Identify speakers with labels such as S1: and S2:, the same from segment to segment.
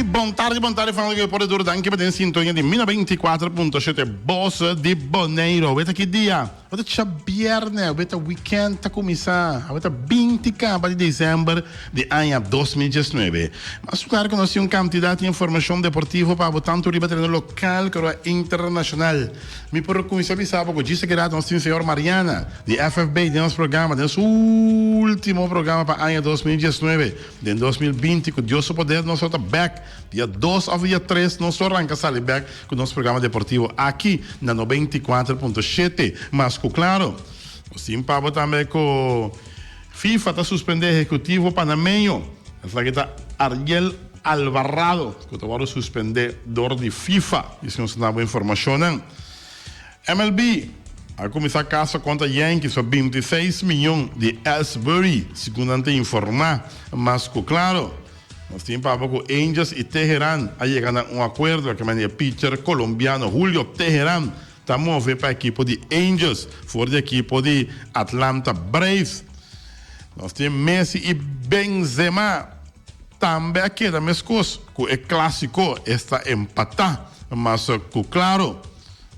S1: Buon tardi, fanno che pure duro anche per in sintonia di 1024.7 Boss di Bonaire. Avete che dia? Avete viernes, avete weekend a começar. Avete 20 de dezembro de ano 2019. Mas claro que nós temos quantidade de informação deportiva para tanto ribattere no local como internacional. Me por começar a saber que disse que nós temos o senhor Mariana de FFB de nosso programa, de nosso último programa para ano 2019. De 2020 que Deus poder nós volta back dia 2 ou dia 3 nós arranca sair back com o nosso programa deportivo aqui na 94.7. Mas claro, sim para também com FIFA está suspender executivo panameño. É que está Ariel Alvarado que está suspender dor de FIFA. Isso não é uma informação. MLB a começar a caça contra Yankees por 26 milhões de Asbury, segundo ante informar. Mas claro, nós temos para com Angels e Teherán a chegar a acordo que o pitcher colombiano Julio Teherán está movendo para a equipe de Angels, fora da equipe de Atlanta Braves. Nós temos Messi e Benzema também aqui da mescos, que é clássico, está empatado, mas claro,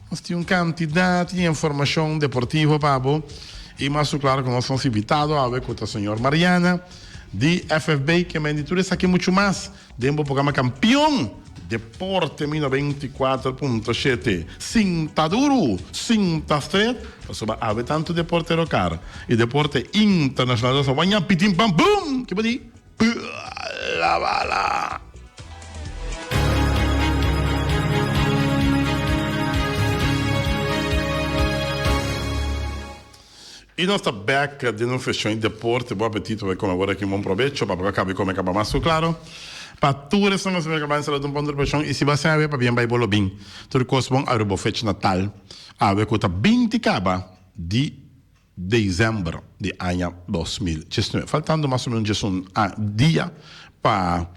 S1: nós temos quantidade de informação deportiva para e mais claro que nós somos invitados a ver com a senhora Mariana de FFB, que me tudo isso aqui muito mais dentro do programa Campeão Deporte 24.7. Sinta duro, sinta estreito, para haver tanto deporte local e deporte internacional. Só vai pitim pam bum, que pode la bala. E nós estamos back de novo fechando em deporte. Bom apetite, vai comer agora aqui um bom proveito para acabar como acaba mais claro. Para tudo isso nós vamos acabar de um ponto de pressão e se você vai para bem vai bolo bem. Tudo coisa bom a festa Natal. A ver que 20 de dezembro de ano 2019. Faltando mais ou menos um dia para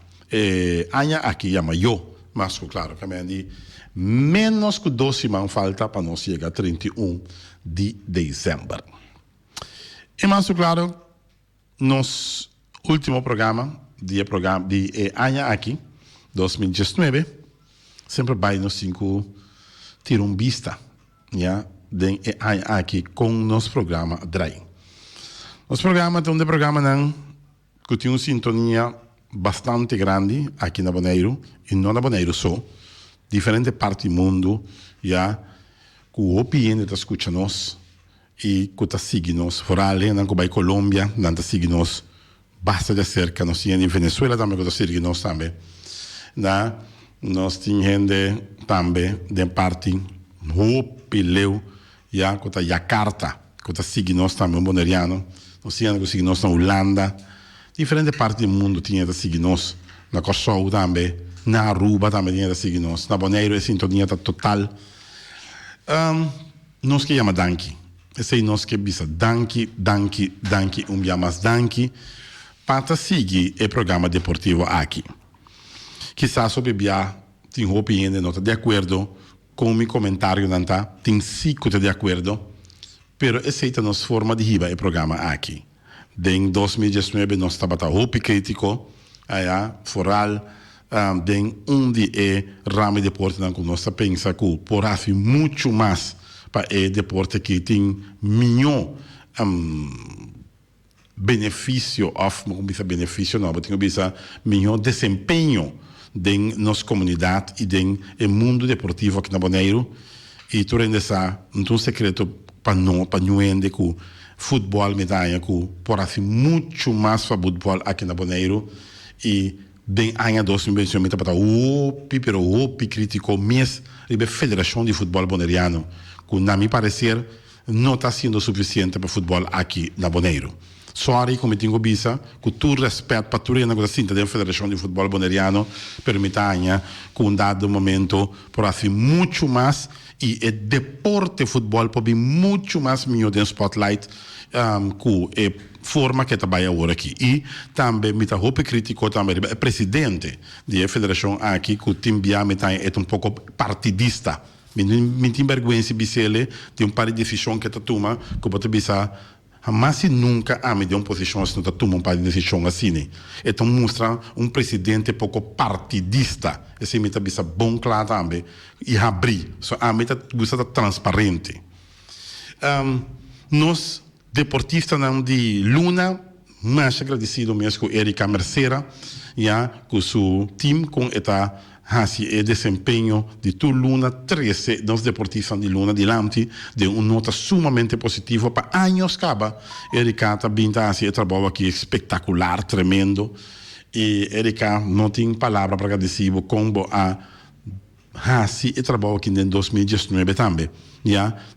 S1: ano aqui a maio. Mas claro, que menos que 2 semanas falta para nós chegar a 31 de dezembro. E mais claro, nosso último programa de ano aqui, 2019, sempre vai nos 5 tirar vista, já, de ano aqui com nosso programa Dry. Nosso programa tem programa que tem uma sintonia bastante grande aqui na Bonaire, e não na Bonaire só, diferentes partes do mundo, já, que o opinião está escutando nós, e que está seguindo nós, fora além, que vai Colômbia, está seguindo nós, basta de cerca, nós temos em Venezuela também, que está seguindo nós também, nós temos gente também, de parte, Pileu, já, que está Jakarta, que está seguindo nós também, um boneriano, nós temos que seguir nós na Holanda, diferentes partes do mundo tinha que seguir nós, na Kosovo também, na Aruba também tinha que seguir nós, na Bonaire, a sintonia está total. Nós que chama Danki. Esse é nós que bisa Danki, dia mais Danki, para seguir o programa deportivo aqui. Quizás sobre bia, tem opinião, não está de acordo com o meu comentário, não está, tem 5 de acordo, mas essa é a nossa forma de riba o programa aqui. Em 2019 nós estávamos muito crítico, foral, de ramo de deporte, que nós pensamos que por haver muito mais para o deporte que tem melhor benefício, não, tem melhor desempenho de nossa comunidade e do mundo deportivo aqui na Bonaire. E tu ainda sabe, não é um segredo para nós, que futebol medalha, que por assim muito mais para futebol aqui na Bonaire. E den ano 2021 para o criticou mesmo a Federação de Futebol Bonaireano, que na minha parecer não está sendo suficiente para o futebol aqui na Bonaire. Sorry, como tenho vista, que tu respeito para tu na coisa da Federação de Futebol Bonaireano, permitanha que um dado momento por assim muito mais e o deporte futebol pode muito mais melhor no spotlight, que forma que trabalha agora aqui. E também me roupa crítico também o presidente da federação aqui que o Timbia é um pouco partidista. Me tem vergonha se ele tem par de decisão que toma que pode bisa mas nunca há me de uma posição assim não toma par de decisão assim. Então mostra presidente pouco partidista. Esse me tá bisa bom claro também e abrir. So a me tá bisa transparente. Nós deportistas de Luna, mais agradecido mesmo com Erika Mercera, com seu time, com esta desempenho de tu Luna 13, nós deportistas de Luna de Lamti, de uma nota sumamente positiva para anos acaba. Erika também está trabalho aqui espetacular, tremendo, e Erika não tem palavra para agradecer como a trabalho aqui em 2019 também,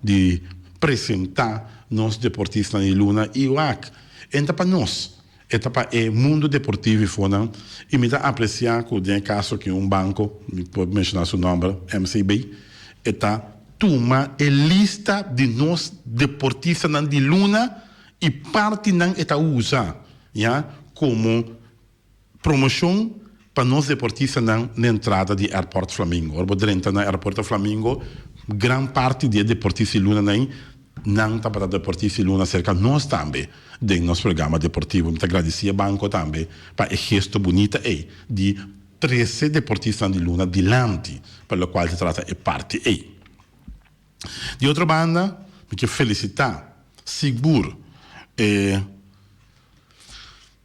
S1: de apresentar nós deportistas de Luna e o AC. Então, para nós, para o mundo deportivo fora, e me dá a apreciar que tem caso que banco, me pode mencionar seu nome, MCB, está toma a lista de nós deportistas de Luna e parte não está usa, como promoção para nós deportistas na entrada de Airport Flamingo. Orbo dentro na Airport Flamingo, grande parte de deportistas de Luna não está para deportistas de Luna cerca nós também de nosso programa deportivo. Muito agradecer ao banco também para o gesto bonito de 13 deportistas de Luna de Lanti, pelo qual se trata a parte de outra banda, me quero felicitar seguro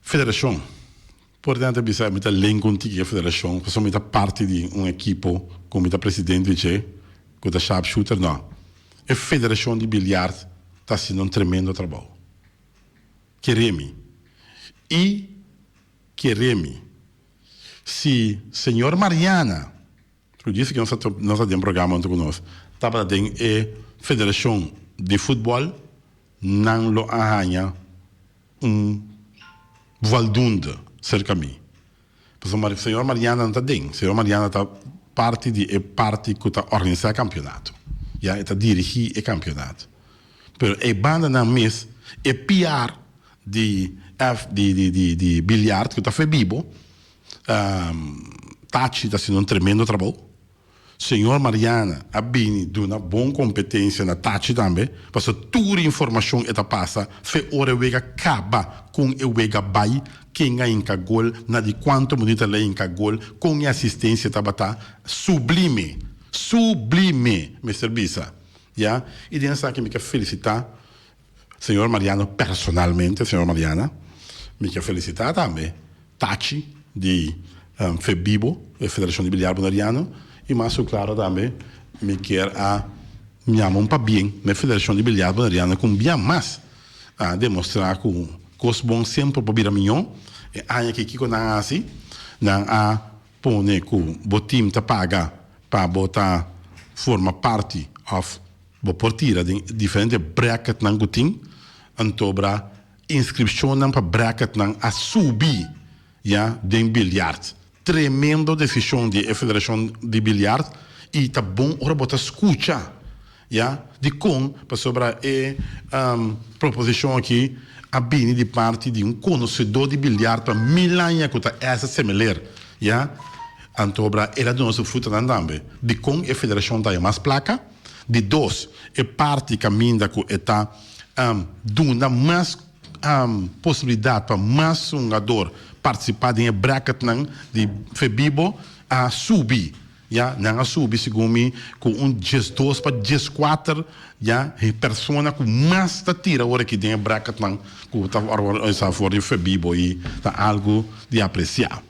S1: federação. Portanto, bisogna mettere l'encontiglia federazione, possiamo mettere parte di un equipo come il presidente dice, con il sharpshooter, no. E federazione di biliard sta facendo un tremendo lavoro. Chiaremi. Se signor Mariana, tu dici che non sta in programma con noi, stava in federazione di football, non lo ha un valdunde cerca mim. Porque o senhor Mariana não está dentro. O senhor Mariana está parte que está organizando o campeonato. Está dirigindo o campeonato. Mas a banda não mesmo é PR de bilhar que está febibo. Tachi está fazendo tremendo trabalho. Senhor Mariana ha bene de uma boa competência na Tachi também, porque toda a informação ela passa, fe ora wega acaba com o wega bai, quem é em gol, na de quanto bonita ela é em gol, com a assistência tabata sublime, me serviça, E dessa que me quer felicitar, senhor Mariano personalmente, senhor Mariana, me quer felicitar também, Tachi de Febibo, a Federação de Bilhar Bonariano. E mais claro também, me quer me amam para bem na Federação de Bilhar Bonariana com bem mais a demonstrar que os bons sempre para vir milhão e aí que não assim não a pone que o time te paga para botar forma parte of bo portira de diferente bracket nan guting antobra inscrição nan para bracket nan a subir de bilhar. Tremendo decisão da Federação de Bilhar e tá bom ora botar escuta de para sobre a proposição aqui a bem de parte de conhecedor de bilhar para milhões que tá essa semelhar antobra ela do nosso futuro andambe de a Federação dá mais placa de dois é parte caminha que está dando mais possibilidade para mais jogador participar de bracket de Febibo a subir, não a subir segundo com gestor para gestor, persona com mais da tira hora que tem bracket com tá fora de Febibo e tá algo de apreciar.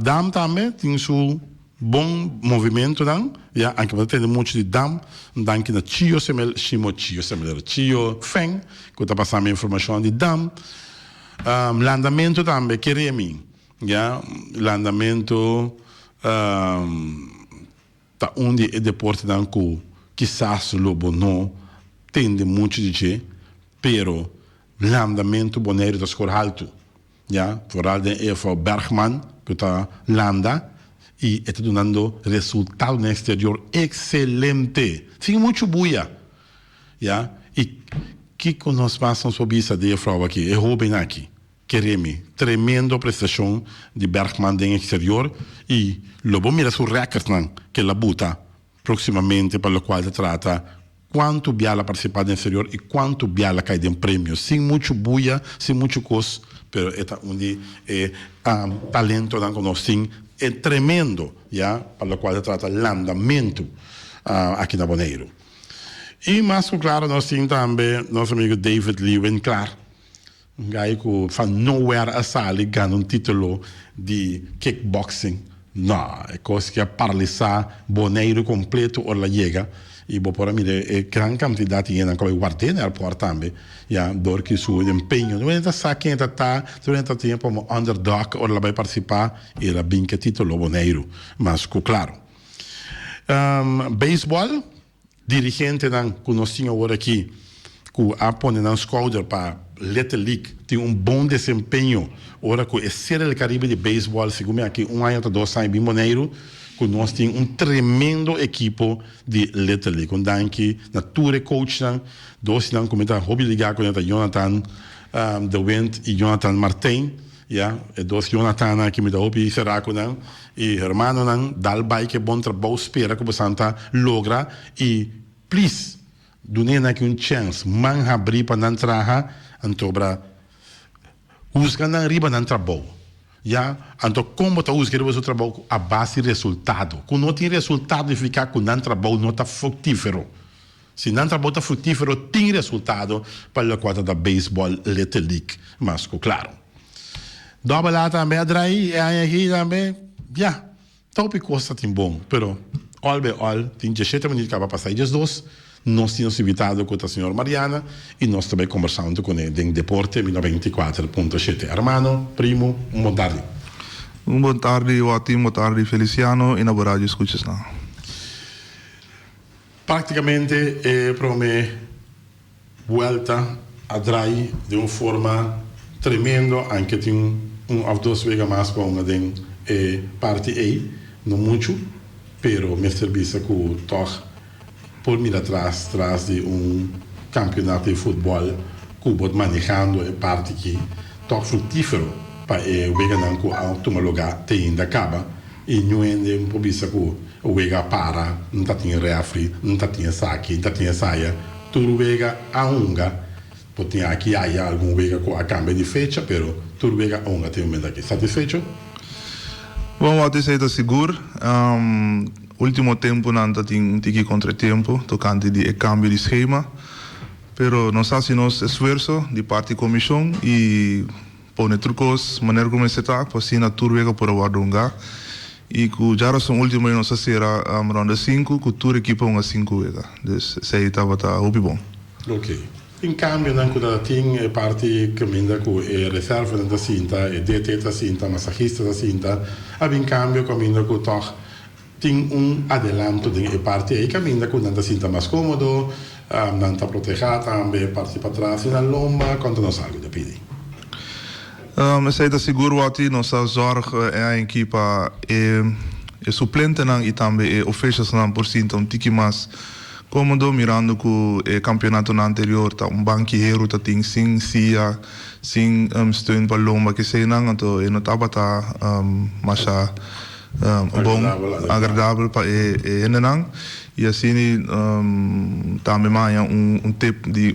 S1: Dam também tem seu bom movimento anche per tenere molto di dam anche na Cio Feng che sta passando informazione di dam l'andamento também queremi l'andamento ta onde è deporte danco chissà lobo no tende molto di c'è però l'andamento bonero da score alto vooral de Eva Bergman che sta landa e está dando resultado no exterior excelente. Tem muito buia. E que nós passamos por isso de vrouw aqui, é Robin aqui. Queremos, tremendo prestação de Bergman no exterior e logo mira su records que la buta proximamente para o qual se trata quanto biala participar no exterior e quanto biala cai de prêmio, sem muito buia, sem muito coisa, pero é onde talento que nós temos é tremendo, já, para o qual se trata o andamento aqui na Bonaire. E mais claro, nós temos também nosso amigo David Lewin, claro, um gajo que van nowhere a sali ganha título de kickboxing. Não, é coisa que paralisar Bonaire completo ou la llega. E por mim é grande quantidade de gente que guardei no aeroporto também. Ja, door que su empenho. Não é essa quem está durante o tempo como underdog ou ela vai participar e ela bem que título Bonaire. Mas claro. Beisebol, dirigente que nós tínhamos agora aqui, que apone na shoulder para Little League, tem bom desempenho. Ora, que é ser o Caribe de beisebol, segundo aqui, ano ou 2 anos, bem Bonaire, que nós temos tremendo equipo de Little League. Danke, na tour coach, dois anos, como está hobby ligar com Jonathan De Wind e Jonathan Martin, ja, e dois Jonathan que me dá hobby será com ele, e hermano, dal bai que bom trabalho, espera que você logra, e please, donem aqui chance, man abrir para não trabalhar, antobra usga na riba na trabalho, já, então como tá usando o trabalho a base de resultado, quando não tem resultado de ficar com não trabalho não está frutífero, se não trabalho está frutífero tem resultado para a quadra da beisebol Little League, mas claro, dobra lá também a Drai é aqui também, já, top costa tem bom, pero all be all tem 17 minutos que vai passar esses dois. Nós tínhamos invitado com a senhora Mariana e nós também conversando com ele em Deporte 24.7. Hermano, primo, boa tarde.
S2: Boa tarde, Wati, boa tarde, Feliciano, e na boa rádio escutas não.
S1: Praticamente é para mim volta a Drai de uma forma tremenda, anche tem ou duas vezes mais para uma parte A, não muito, pero me serviço com toch por mim atrás de campeonato de futebol que pode manejando a parte que toch frutífero para o vegan que ao tomar lugar tem ainda acaba e não é um pobisa que o vega para não tá tinha refri não tá tinha saque não tá tinha saia tudo vega a unga pode ter aqui aí algum vega com a cambio de fecha pero tudo vega a unga tem um momento aqui satisfeito?
S2: Bom, Wati, sei tá seguro. Último tempo não tem que contratempo tocante de cambio de esquema, pero nós fazemos esforço de parte da comissão e põe trucos, maneira como se está, para assim na turvega por guardar e que já são último nós será ronda 5, que toda equipa uma 5 vega, então sei estava tá bom.
S1: Ok. In cambio, quando tem parte que ainda é reserva da cinta, é DT da cinta, massagista da cinta, in cambio caminho com toch tem adelanto de parte aí caminha com nada sinta mais cômodo, não está protegida também parte para trás e na lomba quando nós algo de pedir.
S2: Sei da seguro Wati, nossa zorg é a equipa é suplente e também é officials por cinta tiki mais cômodo mirando que o campeonato anterior tá banqueiro tá tem sim sia sim steun para lomba que sei não então não estava tá mas bom, agradável para Enenang e assim também mais tip de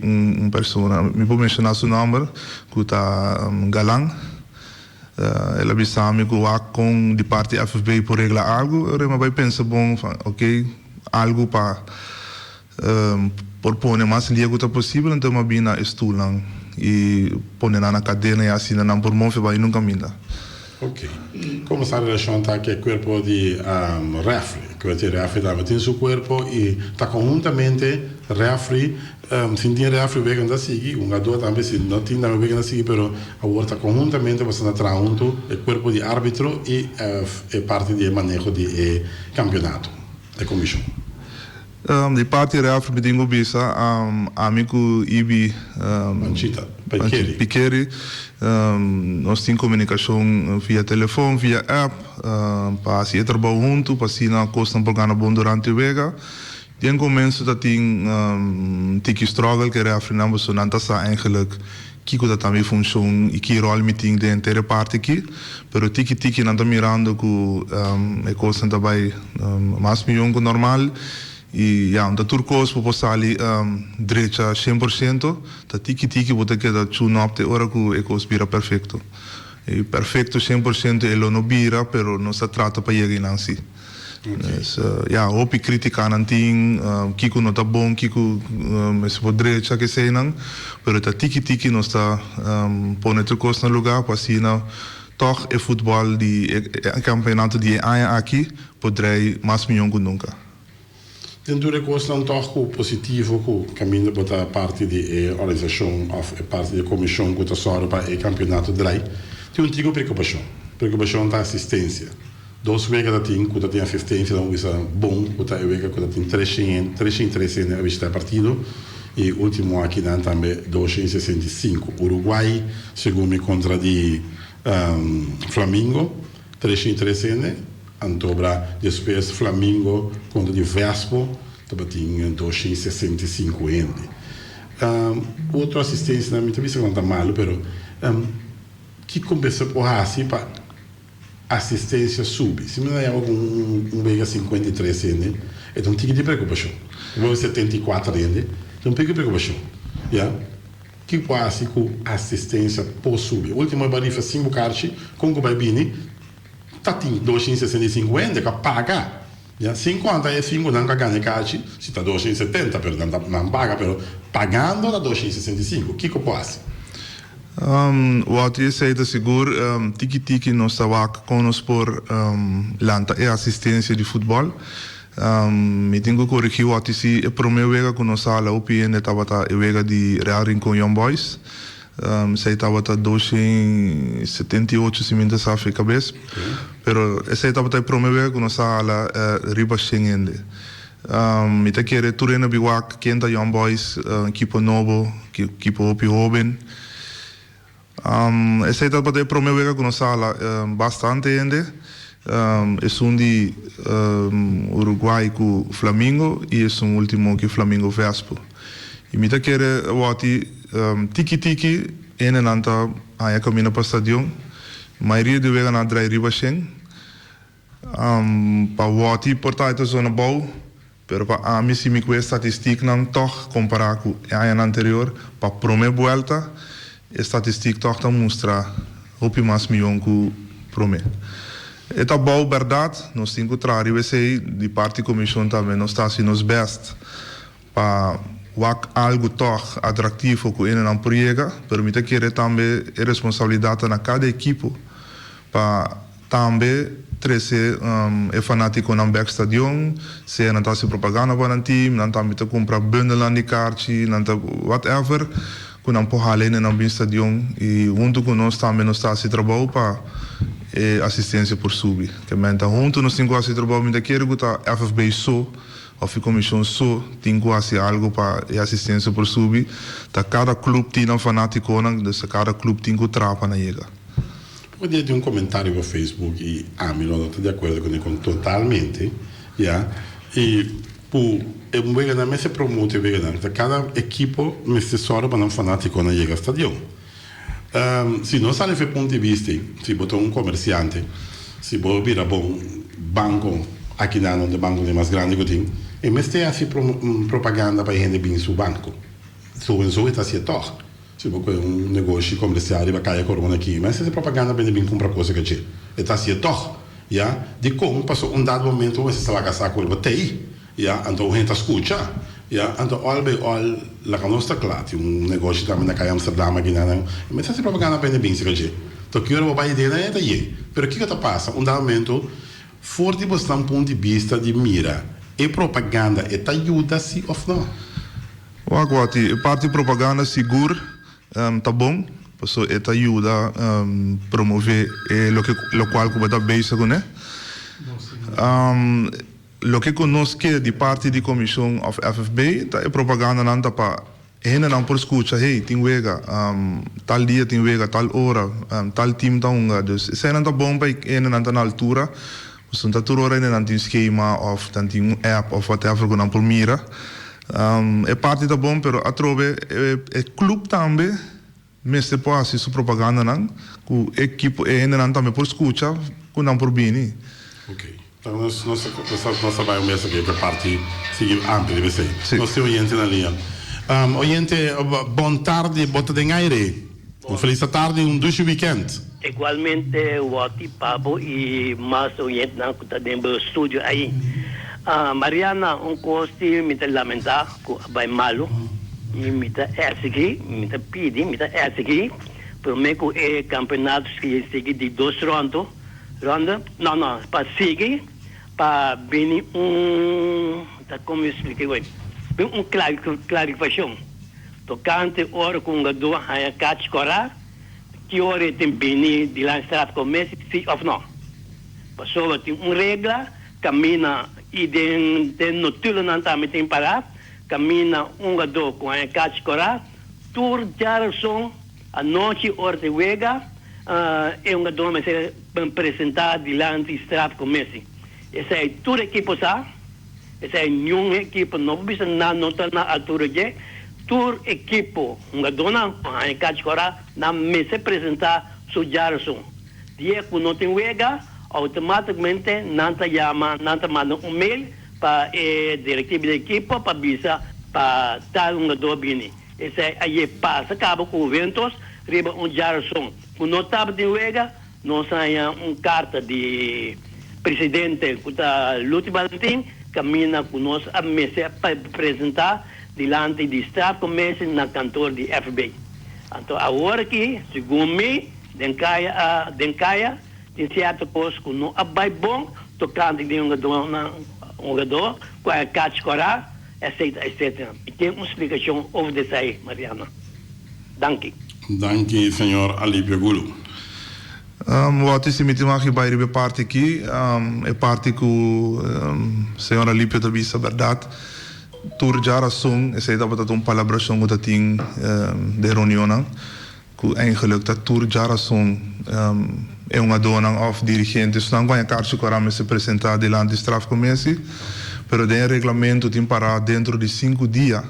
S2: pessoa me vou mencionar seu nome que está Galang ela me sabe que com de parte FFB por regla algo eu vai pensar bom ok algo para por pôr mais liego tá possível então uma bina estulang e pôr na cadeia e assim não por mão vai nunca minda.
S1: Ok. Como está a relação que o corpo de refri, que o refri também tem seu corpo e está conjuntamente refri, se tem refri vegan da sigi, jogador também se não tem também vegan da sigi, pero agora está conjuntamente você está trabalhando o corpo de árbitro e parte de manejo de campeonato, de comissão.
S2: De parte refri me tenho bisa amigo Ibi
S1: Manchita,
S2: Piqueri, nós temos comunicação via telefone, via app, para se trabalhar junto, para se não custa um programa bom durante o vega Die mensen dat die struggle que reafrinam so nanta sa eigenlijk kiko dat também funciona e que rol meeting de inteira parte aqui, pero tiki nanta mirando ku e coisa também mais milhão que normal e ja da turcos proposali direita 100%, da tiki bote que da tune up te ora ku e coisa bira perfeito. E perfeito 100% elo no bira, pero não se trata para chegar em si. Dus ja, hoop ik critica aan ting, kiko no tá bom, kiko se podre que sei não, pero tá tiki no está pone trucos no lugar, para assim não, toch é futebol de campeonato de aqui poderá mais milhão que nunca.
S1: Dentro de coisa não toch positivo que caminho para a parte de organização, a parte da comissão que está só para o campeonato de lei, tem tico preocupação da assistência. 2 weken dat hij tem assistência, dan is bom, dat hij weken dat hij 3 a visita partido e último aqui dan também 265. Uruguai segundo contra de Flamengo 313, antobra depois Flamengo contra de Vespo, também tem 265 ende. Outra assistência na minha vista não está mal, pero que começa por assim para assistência sube. Se me dá um vega 53 ende, então tem que ter preocupação. Vou 74 ende, então tem que ter preocupação. Yeah? Que quase com assistência por sube. Última barifa 5 cartas, com o Babini, tá tem 265 ende que paga. Yeah? 50 e 5 não ganha cartas, se tá 270, perdão, não paga, pero pagando da 265. Que quase?
S2: Wat je zei dat seguro, tiki no stawak konos por lanta e assistência de futebol. Me tenho que corrigir wat je zie, a primeira vez que nós sala UPN estava a vega de Real Rincon Young Boys. Sei estava a 278 se me interessa a cabeça. Pero sei estava a primeira vez que nós sala riba chengende. Me te querer turena biwak kenta Young Boys, equipo novo, equipo opi joven. Essa etapa de promover que nos sala bastante ainda. É de Uruguai com Flamengo e é último que Flamengo Vespo. E me tá querer tiki ene nanta a caminho para o estádio. Maioria de vega na drai riba chen. Pa wati portaita zona bau. Pero para a mim se me cuesta estatística não toch comparar com a ano anterior para primeira volta. A estatística toch dan mostra hopi mais milhão que prome. É tá bom, verdade, nós temos contrário, eu sei, de parte da comissão também, nós está assim nos best para algo toch atrativo que ele não proiega, permite que ele também é responsabilidade na cada equipe para também trazer é fanático no backstadion, se não está se propaganda para o time, não está a comprar bundle de cartas, não está whatever. Que não pode além no stadion e junto com nós também nós está a se trabalhar para assistência por subir. Que menta junto nós temos a se trabalhar ainda quero que a FFB só ou a comissão só tem que fazer algo para assistência por subir. Da cada clube tem fanático, então cada clube tem que trabalhar na chega.
S1: Podia ter comentário no Facebook e me não estou de acordo com ele totalmente, yeah? E é um vegano, mas se promove vegano. Cada equipo me se sorra para um fanático na chega ao estádio. Se não sabe do ponto de vista, se botar comerciante, se botar vir a banco aqui na onde banco é mais grande que tem, e mas tem assim propaganda para gente vir no banco. Então está assim toch. Se botar negócio comercial e vai cair a corona aqui, mas essa propaganda para vir comprar coisa que tinha, está assim toch, já? De como passou dado momento você está lá casar com ele, botei. Ja, então a gente escuta, ja, então lá que nós está claro, negócio também na Caia Amsterdam aqui não, mas essa propaganda para bem se quer, então que eu vou para ideia é daí, pero que está passa, momento forte você um ponto de vista de mira, e propaganda é ajuda se ou não?
S2: O aguati, parte propaganda seguro, tá bom, porque é ajuda promover lo qual que está bem, né? Lo que conosco de parte da comissão of FFB é propaganda não tá para ainda não por escuta, hey, tem vega, tal dia tem vega, tal hora, tal time tá unga, dus isso não tá bom para ainda não tá na altura Então, tá tudo aí não tem schema of não tem app of whatever que não por mira. É parte da bom, pero a trove é clube também, mas se pode assistir propaganda não, que equipe ainda não também por escuta, que não por bem.
S1: Ok. Então nós trabalhamos mesmo aqui que a parte sigue ampla de você. Nós temos oyente na linha. Oyente, boa tarde, boa tarde, um feliz tarde e um doce weekend.
S3: Igualmente, Wati, Pablo e mais oyente na que está dentro do estúdio aí. Mariana, costi me lamentar que vai malo. E me aqui, me pedi, me aqui. Por mim que é campeonato que segue de 2 rondas. Não, para seguir, para vir como eu expliquei hoje, clarificação. Tocante hora com o do a catch corar, que hora tem bem de lá estrada começa, sim ou não. Passou tem regra, camina e den no tulo não tá tem parar, camina do com a catch corar, tour Jarson a noite hora de wega, é do mas é apresentar de lá estrada começa. Essa é toda equipe sa, essa é nenhuma equipe não bisa na nota na altura de tour equipo dona a catchora na mesa apresentar su Jarson dia que não tem wega automaticamente nanta llama nanta manda mail para diretivo da equipe para bisa para dar do bini esse aí passa acaba com eventos riba Jarson o notável de wega não saia carta de presidente que está Lute Valentim camina conosco a mesa para apresentar diante de staff comece na cantor de FBI. Então, agora que, segundo mim, Dencaia, tem certo coisa que não é bom, tocando de um jogador, com a catch corar, etc. E tem uma explicação over this aí, Mariana. Danke.
S1: Danke, senhor Alípio Gulo.
S2: Wat is met die bij de parte aqui, é parte que o senhor Alípio também sabe verdade. Tur jara song, essa é uma palavra song que tem de reunião, que eigenlijk dat tur jara song é uma dona of dirigentes não vai a carta que se apresentar diante do strafcommissie, pero tem regulamento tem para dentro de 5 dias.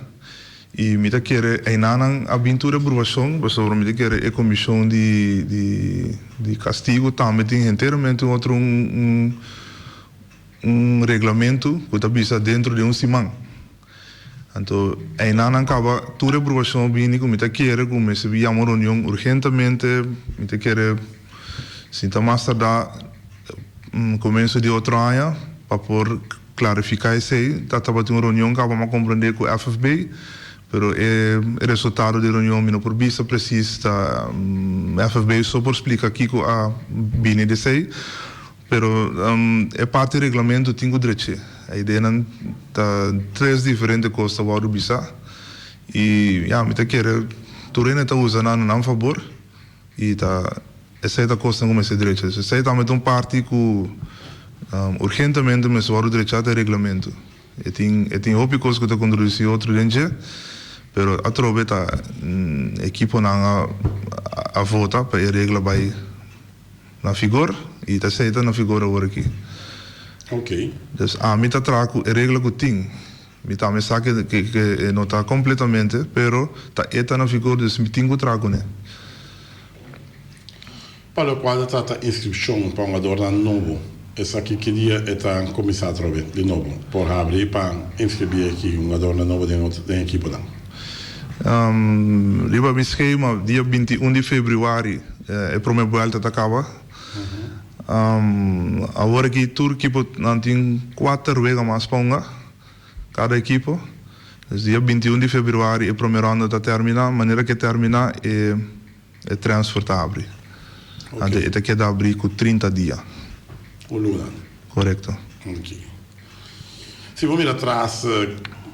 S2: E me tá querer a inanang aventura aprovação, pessoal me tá querer a comissão de castigo também tem inteiramente outro regulamento que tá bisa dentro de semana. Então, a inanang acaba toda aprovação bem como me tá querer como se via uma reunião urgentemente, me tá querer sinta mais tarde começo de outro ano para por clarificar isso aí, tá tendo uma reunião que acaba compreender com o FFB. Pero o resultado da reunião não por vista precisa FFB só por explicar aqui que a bine de sei, pero é parte do regulamento tinha o direito. A ideia não tá 3 diferentes coisas para o bisa e me tá querer tudo ainda tá usando não favor e tá essa é a coisa como esse direito. Essa é também parte que urgentemente me só o direito do regulamento. E tem outras coisas que tá conduzir outro gente. Pero a trove tá equipo na a vota para a regra vai na figura e tá aceita na figura agora aqui.
S1: Ok.
S2: Dus a mim tá trago a regra que tem. Me tá me sabe que não tá completamente, pero tá eta na figura dus me tenho trago né.
S1: Para o qual trata inscrição para um adorno novo. Essa aqui queria estar começar a trover de novo por abrir para inscrever aqui um adorno novo da equipe não.
S2: Liba mi schema dia 21 de februari é para minha volta a acaba. Agora que tour equipo não tem 4 vezes mais ponga cada equipo. Dia 21 de februari é a primeira ronda da termina, maneira que termina é transfer tá abrir. Okay. Até que dá abrir com 30 dias.
S1: O Lula.
S2: Correto.
S1: Ok. Se vamos ir atrás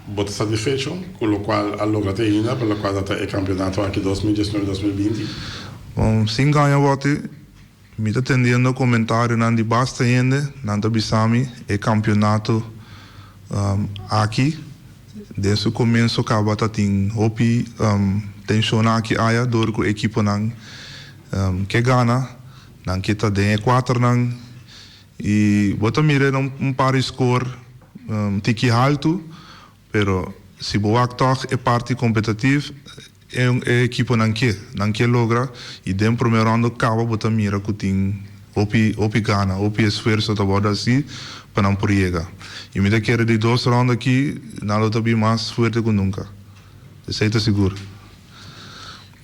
S1: Bota satisfecho con lo qual ha lograto ainda, per lo quale è campionato anche 2019-2020?
S2: Bom, sim ganha vote. Mi sta tendendo comentário não de basta ainda, não da bisami, é campeonato aqui. Desde o começo acaba tá tem hopi tensiona aqui aia dor com a equipe não que gana, não que tá de 4 não E bota mira par score tiki alto, pero se boa toch é parte competitivo é equipa não quer logra e dentro primeiro ano acaba bota mira que tem opi gana, opi esforço da borda assim para não poriega. E me quer de 2 rounds aqui, nada tá bem mais forte que nunca. Isso aí tá seguro.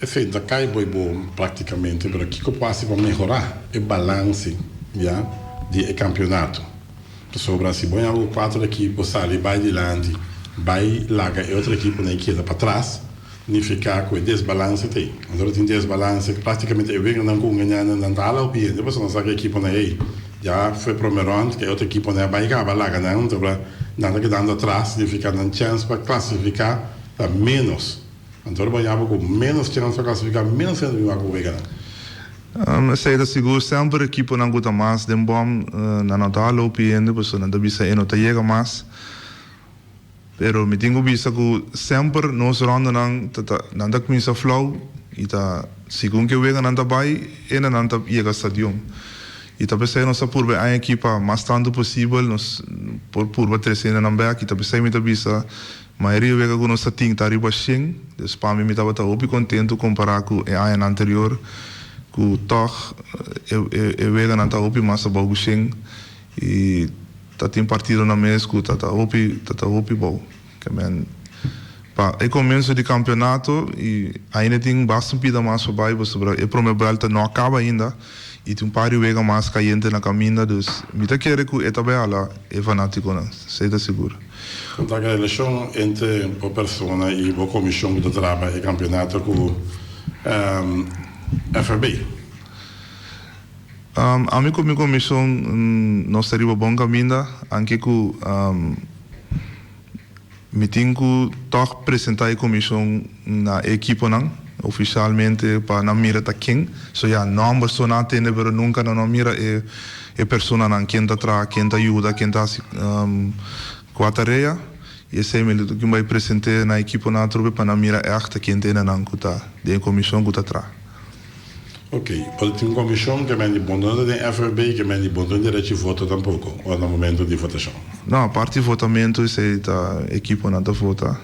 S1: Sim, da cai bom praticamente, pero aqui que eu posso para melhorar é balance, já, de campeonato. Sobre assim, bom, algo 4 equipes saem vai adiante, vai larga e outra equipe na queda para trás, significa que o desbalance tem. Então tem desbalance que praticamente eu venho não com ganhando não tá lá o pie, depois não sabe a equipe na aí. Já foi primeiro round, que a outra equipe na vai cá, vai larga não, então nada que dando atrás, significa não chance para classificar para menos. Então eu com menos chance para classificar, menos chance de ganhar.
S2: Sei da seguro sempre a equipe não gosta mais, dem bom na Natal ou piende, pois não deve ser não chega mais. Pero me tenho visto que sempre nos round não tá começa flow e tá segundo que vega não tá vai e não tá chega ao stadium. E tá pensando nossa por a equipa mais tanto possível nos por 300 na back e tá pensando me tá visto maioria vega que nossa team tá riba 100, dus para mim me tava tá opi contento comparar com a ano anterior. Que toch vega não tá opi mais abaixo 100 e tá tem partido na mês que tá opi bom. Que men pa é começo de campeonato e ainda tem bastante pida mais para baixo sobre é provavelmente não acaba ainda e tem par vega mais caindo na caminho dus me tá querer que é também lá é fanático não sei da seguro.
S1: Quanto à relação entre a pessoa e a comissão de trabalho e campeonato com FRB?
S2: A mim como comissão não seria bom caminho, anche que me tenho que toch apresentar a comissão na equipe não oficialmente para não mira tá quem, so já não pessoa tem pero nunca não mira é pessoa não quem tá atrás, quem tá ajuda, quem tá com a tarefa e esse é o que vai apresentar na equipe na tropa para não mira echt quem tem não que tá de comissão que tá atrás.
S1: Ok, pode ter uma comissão que vem de bondade da FRB que vem de bondade de voto tampouco, ou no momento de votação?
S2: Não, a parte de votamento é a equipe não tá vota.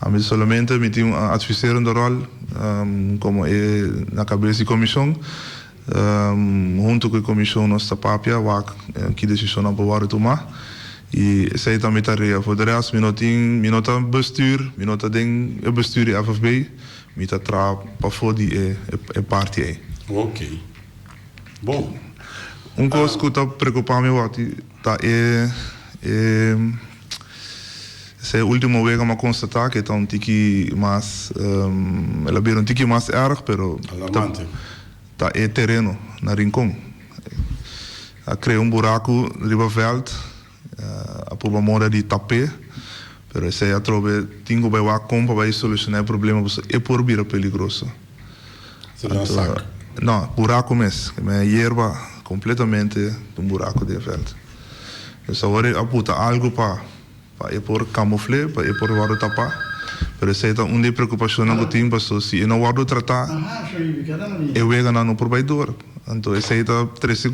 S2: A mim somente me tem advisor do rol como é na cabeça da comissão, junto com a comissão nossa papia, que decisão não pode tomar. E essa é também a tarefa. Voor de rest, minota bestuur, minota ding, o bestuur de FFB, minota tra para fora die parte aí.
S1: Ok. Bom.
S2: Coisa que está preocupando me tá essa é a última vez que eu constatar que está tique mais ela vira tique mais erg, pero tá terreno na Rincon. A criar buraco ribaveld, a poba moda de tapé, pero essa é a trobe tingo vai lá compra vai solucionar o problema, você é por vira peligroso. Não, buraco mesmo, que é hierba completamente um buraco de veld. Essa hora a puta algo para é por camuflar, para é por guarda tapar. Pero essa é uma preocupação que tenho, porque se eu não guardo tratar, eu vou ganhar no provedor. Então essa é a três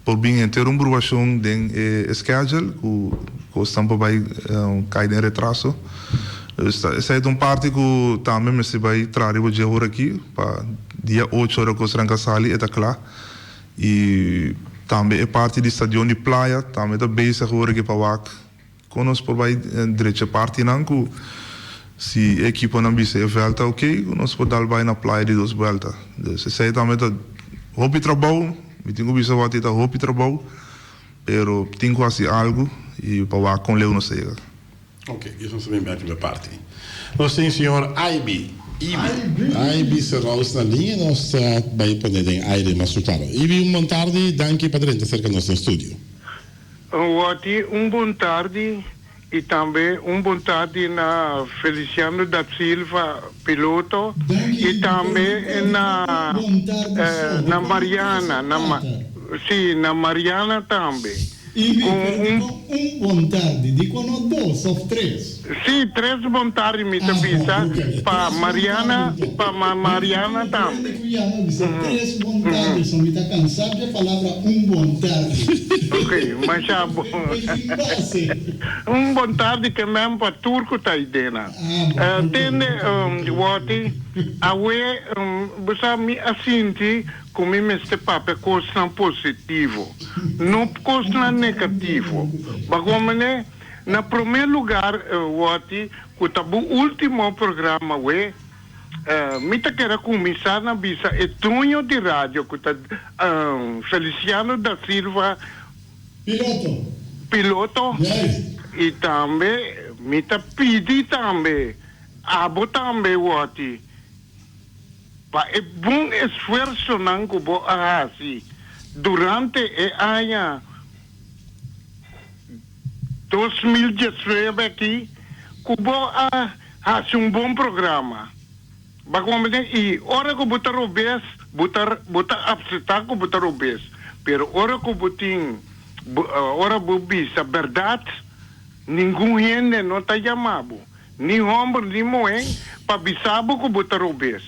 S2: por bem ter uma preocupação de schedule, que o estampa vai cair em retraso. Essa é uma parte que também se vai trazer o dia aqui, para dia 8 horas que os rancasali está claro. E também é parte do estadião de praia, também está bem seguro que para lá. Conosco por vai direita parte não que se a equipa não visse a volta ok, nós podemos dar na praia de 2 voltas. Essa é também está roupa trabalho, me tenho visto que está roupa trabalho, pero tenho quase algo e para lá com Leo não sei.
S1: Ok, isso não sabemos bem a parte. Nós temos o senhor Ibi será na linha, nós vai poder ter aire mais soltado. Ibi, boa tarde, danke para dentro cerca do nosso estúdio.
S4: Boa tarde e também boa tarde na Feliciano da Silva, piloto, e também na Mariana, na Mariana também.
S5: buon tardi, dicono 2 o 3.
S4: Sì, 3 buon tardi mi avvisa. Pa Mariana também.
S5: 3 buon tardi, sono mi cansado de palavra buon tardi.
S4: Ok, mas já bom. Buon tardi que mesmo para turco tá idena. Tende wati awe você me assinti como este papel costa positivo, não costa negativo. Bagomene na primeiro lugar wati o tabu último programa we mita quero começar na bisa é tunho de rádio que tá Feliciano da Silva piloto
S5: Yes.
S4: e também mita pedi também abo também wati pa é bom esforço não que bo assim durante a ano 2019 aqui que bo faz bom programa. Bagomene e ora que botar o bes botar absetar que botar o bes pero ora que botin ora bobisa verdade nenhum gente não tá chamado nem homem nem mulher para bisabo que botar o bes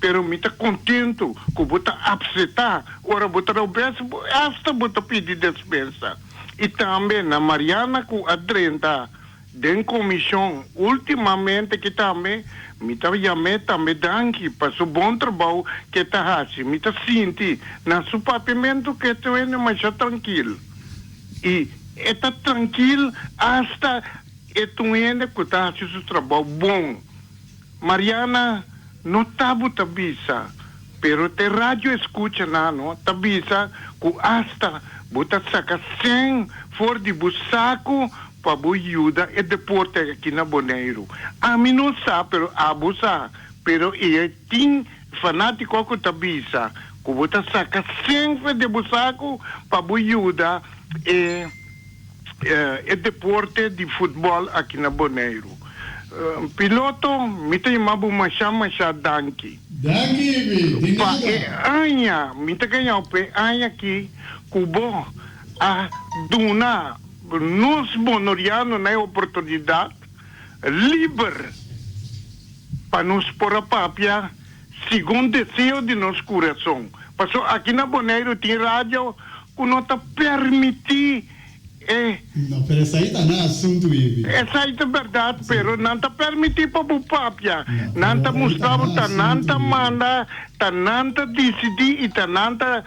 S4: pero me tá contento que botar absetar ora botar o bes hasta botar pedir dispensa e também na Mariana com a 30 den comissão ultimamente que também me tá chamando também danke para o bom trabalho que tá fazendo me tá senti na seu papimento que tu é mais tranquilo e está tranquilo hasta tu é que tá fazendo o trabalho bom Mariana não tá bota bisa pero te rádio escuta não tá bisa que hasta bota saca 100 for de busaco para ajuda e deporte aqui na Bonaire. A mim não sabe, pero abusa. Pero ele tem fanático que tá bisa. Que bota saca sempre de busaco para ajuda e deporte de futebol aqui na Bonaire. Piloto, me tem uma chama danke.
S5: Danke,
S4: Pa anya, me tem ganhar pe anya aqui, kubo a duna nos bonoriano na oportunidade livre para nos pôr a papia segundo desejo de nosso coração. Passou aqui na Bonaire tem rádio que não está permitir
S5: não, pero essa aí tá na assunto Ibi.
S4: essa aí é verdade, pero não está permitir para o papia. Não está mostrando, não está manda, não está decidir e não está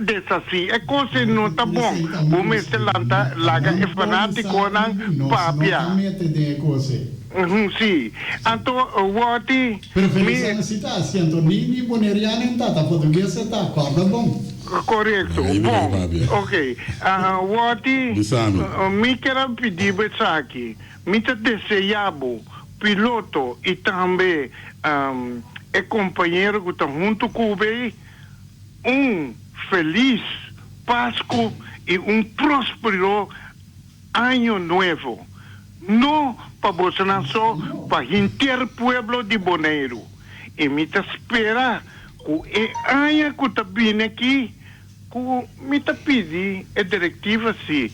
S4: desassi é coisa não tá bom o mestre lanta laga é fanático na papia sim então wati
S5: pero Feliciano se tá sendo nem boneriano em tata português tá corda bom
S4: correto bom ok wati me quero pedir aqui me tá desejando piloto e também é companheiro que tá junto com o feliz Páscoa e próspero ano novo. Não para você não só, para o inteiro pueblo de Bonaire. E me espera que o ano que está vindo aqui, que me pedir a diretiva se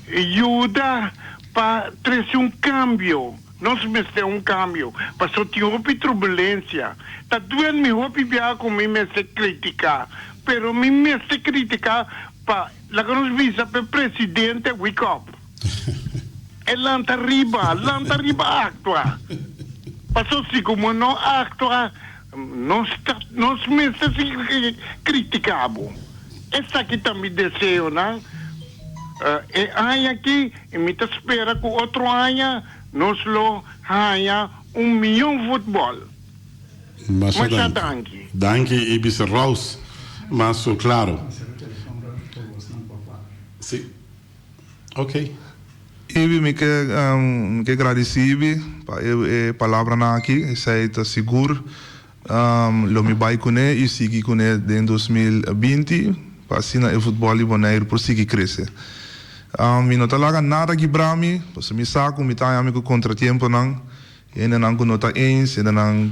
S4: ajuda para trazer cambio. Nós precisamos cambio. Passou tinha turbulência. Tá doendo me roupa viajar comigo me se criticar. Pero me se criticar para lá que nos visa para presidente wake up. Lanta riba actua. Passou se como não actua, nós me se criticamos. Essa aqui também desejo, não? É ano aqui, e me espera que outro ano nós lo ganha 1 milhão de futebol.
S1: Mas
S4: danke.
S1: Danke, Ibis Raus. Mas claro. Sim. Ok.
S2: Ibi me que agradecido a palavra na aqui, sei tá seguro. Lo me vai com ele e sigo com ele em 2020 para assinar o futebol de Bonaire por seguir crescer. Mi não tá lá nada que para mim, porque me saco, me tá amigo contratempo não, e ainda não não tá ens, ainda não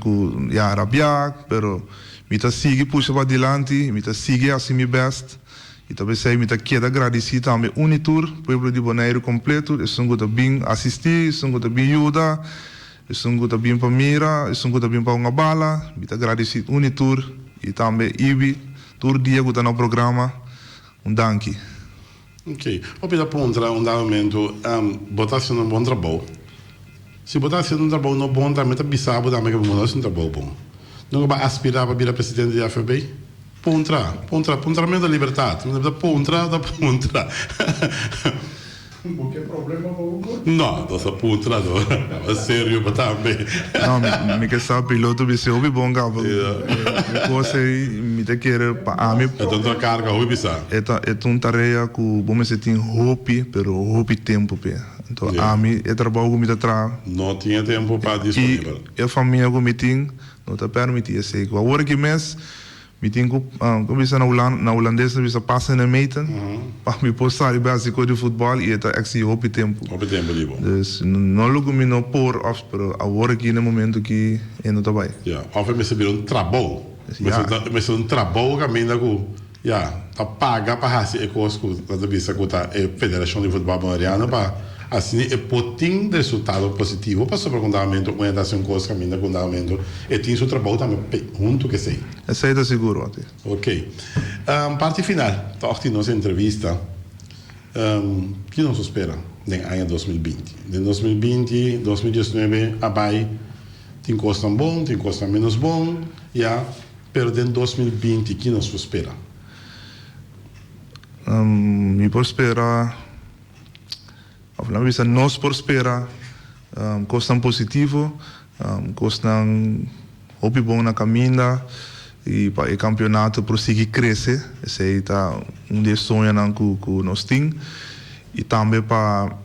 S2: rabiar, pero me tá sigue puxa para adiante, me tá sigue assim me best, E também sei que queda agradecer também Unitur, Pueblo de Bonaire completo, eles são bem assistir, são bem ajudar, eles são bem para mira, eles são bem para uma bala, me agradecer Unitur e também IBI, todo dia que está no programa, danke.
S1: Ok. Op dat punt, um momento, botasse um bom trabalho. Se botasse um trabalho no bom, também está bisabo, também que botasse um trabalho bom. Não vai aspirar para virar presidente da FB? Puntra da liberdade. Puntra.
S5: Não tem problema com
S1: Não, não é puntra, não. É sério, mas também.
S2: Não, me que sabe piloto be se obi bom gabo. Eu sei, me te quer para mim.
S1: É tanta carga, o bisa.
S2: É uma tarefa que bom se tem hopi, pero hopi tempo pe. Então a mim é trabalho que me tra.
S1: Não tinha tempo para disponível.
S2: E a família que me tem não te permitia sei. Agora que mês me tem que começar na holandês bisa passa na meeten. Para me postar o básico de futebol e é assim hopi tempo.
S1: Hopi tempo libo.
S2: Dus não logo me não por af, pero agora aqui no momento que é não tá bem.
S1: Ja, of me se vir um trabalho. Mas um trabalho que ainda com tá paga para fazer ecosco da vista que tá a Federação de Futebol Bonaireano para assim é potin resultado positivo para sobre condamento uma das coisas que ainda condamento e tem seu trabalho também junto que sei.
S2: Essa é seguro até.
S1: Ok. Parte final, tá aqui nossa entrevista. Que nos espera no ano 2020? De 2020, 2019, abai tem coisa bom, tem coisa menos bom, pero de 2020, que nos espera?
S2: Me por esperar, nós por esperar, coisa positivo, coisa hopi bom na caminha e para o campeonato prosseguir crescer, esse é dos sonhos que nós temos e também para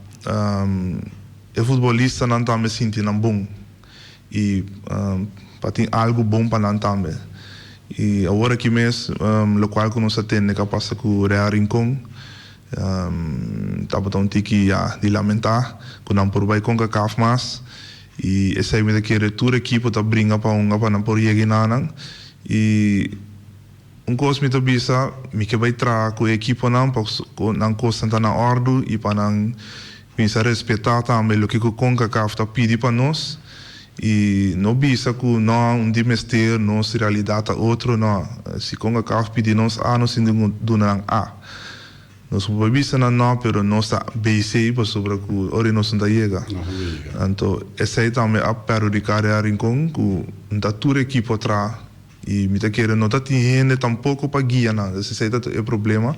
S2: o futebolista não também sentir bom e para ter algo bom para nós também. E agora que mês, o qual que nós temos que passar com o Real Rincón, estava tão tiki de lamentar, que não por vai com a CAF mais, e essa é que toda a equipe está brinca para não por chegar nada, e coisa me tabisa, me que vai trazer com a equipe não coisa está na ordem e para não pensar respeitar também o que o CONCACAF está pedindo para nós. E não bisa que não dimester nossa realidade a outro não se com a CAF pedir nós nós não donam nós não bisa não pero nós BC para sobre que ora nós não chega então essa é também a perjudicar a Rincón que não toda a equipe atrás e me tá querendo não tá tendo tampouco para guiar nada esse é o problema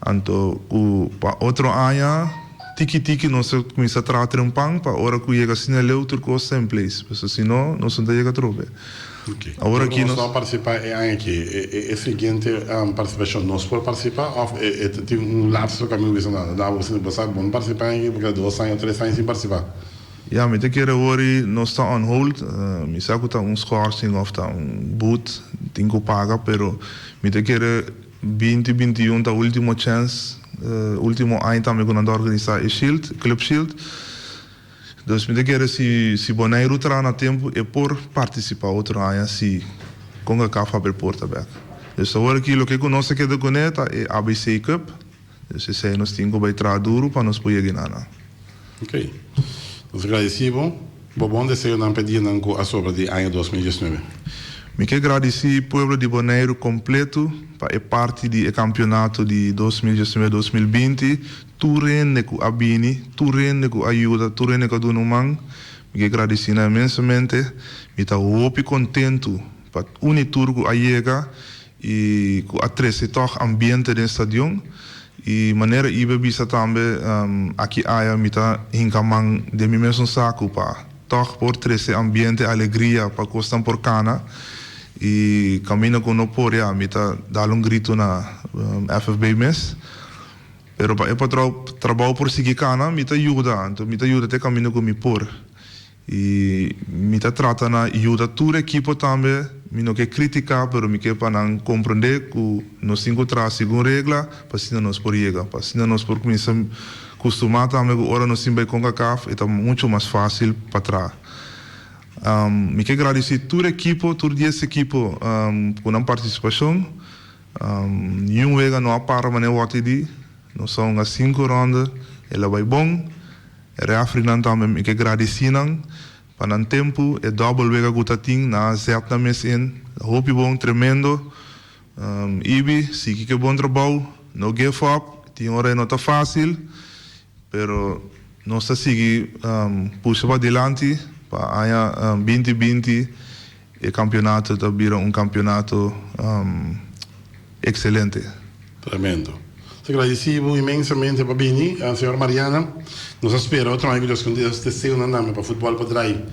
S2: então o para outro ano tiki nós começa a tratar pão para hora que chega assim é outra coisa em place, porque senão nós não chega trobe.
S1: Okay.
S2: Agora aqui
S1: nós participar é aqui é seguinte participação nós por participar ou tem lapso caminho que não você não pode bom participar aqui porque 2 anos 3 anos sem participar.
S2: Ja, met keer hoor nós está on hold, me sabe que tá schorsing of tá boot, tem que pagar, pero met keer 2021 tá último chance. Último ano também quando organizar o Shield, Club Shield. Então, me quero se Bonaire terá na tempo é por participar outro ano se com a CAF abre porta back. Então, agora aquilo que nós queremos conectar é ABC Cup. Então, se nós temos que entrar duro para nós poder ganhar.
S1: Ok. Nós agradecemos. Bom desejo não pedir não a sobre de ano 2019.
S2: Me quero agradecer ao povo de Bonaire completo para parte do campeonato de 2019-2020. Turene com a Bini, turene com a ajuda, turene com a Dunumang. Me quero agradecer imensamente. Me está muito contente para unir tudo a chega e com a trece toch ambiente do estádio. E maneira iba bisa também aqui aya me está hincamang de mim mesmo saco para toch por trece ambiente alegria para costar por cana. E caminho com o Poria, me está dando grito na FFB mes. Pero para trabalho por seguir cana, me está ajuda, então me está ajuda até caminho com me por. E me está trata na ajuda toda a equipe também, me não quer criticar, pero me quer para não compreender que nós temos que trazer segundo regra, para se nós por chegar, para se nós por começar a acostumar também, agora nós temos com a CAF, é muito mais fácil para trás. Me quero agradecer toda a equipe, toda essa equipe por a participação. Yung wega no apara mane wati di. No são as 5 rondas. Ela vai bom. Reafri nan também que gradecinan. Panan tempo é double wega gutating na zet na mes in. Hoop bom tremendo. Ibi, sigue que bom trabalho. No give up. Tinha hora não tá fácil. Pero nós sigue puxa para adiante. Para aí 2020 o campeonato tá vira campeonato excelente.
S1: Tremendo. Te agradecivo imensamente, Babini, a senhora Mariana. Nos espera outro ano que Deus desejou na nome para futebol para trair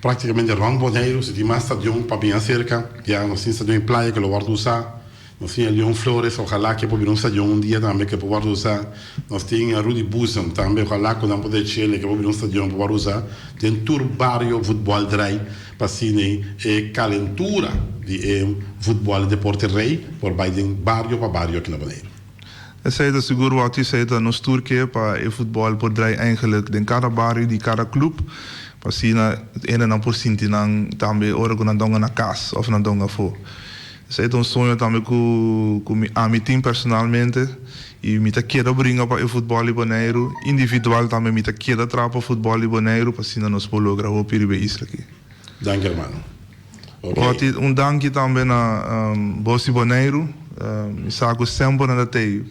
S1: praticamente Ron Boneiro, se tem mais estadião para bem cerca, já nós temos estadião em praia que lo guardo usar, nós temos Leon Flores, ojalá que pode um estadião dia também que pode guardo usar, nós temos Rudy Busam também, ojalá que não pode Chile que pode um estadião para guardo usar, tem tour barrio futebol trair para cine e calentura de futebol de Porto Rei, por Biden barrio para barrio aqui na Boneiro.
S2: Ik zei dat seguro wat u zei dat nos Turkije pa e voetbal bedrijf eigenlijk den cada barrio di cada club pa sina ene na por sinti nang tambe ora na donga na kas of na donga fo. Sei un sonho tambe ku a mi team personalmente e mi ta quiero bringa pa e voetbal Bonaire individual tambe mi ta quiero trapa voetbal Bonaire pa sina nos polo gravo piri be isla ki.
S1: Dank je hermano.
S2: Okay. Un danki tambe na Bossi Bonaire. Saco sempre na tei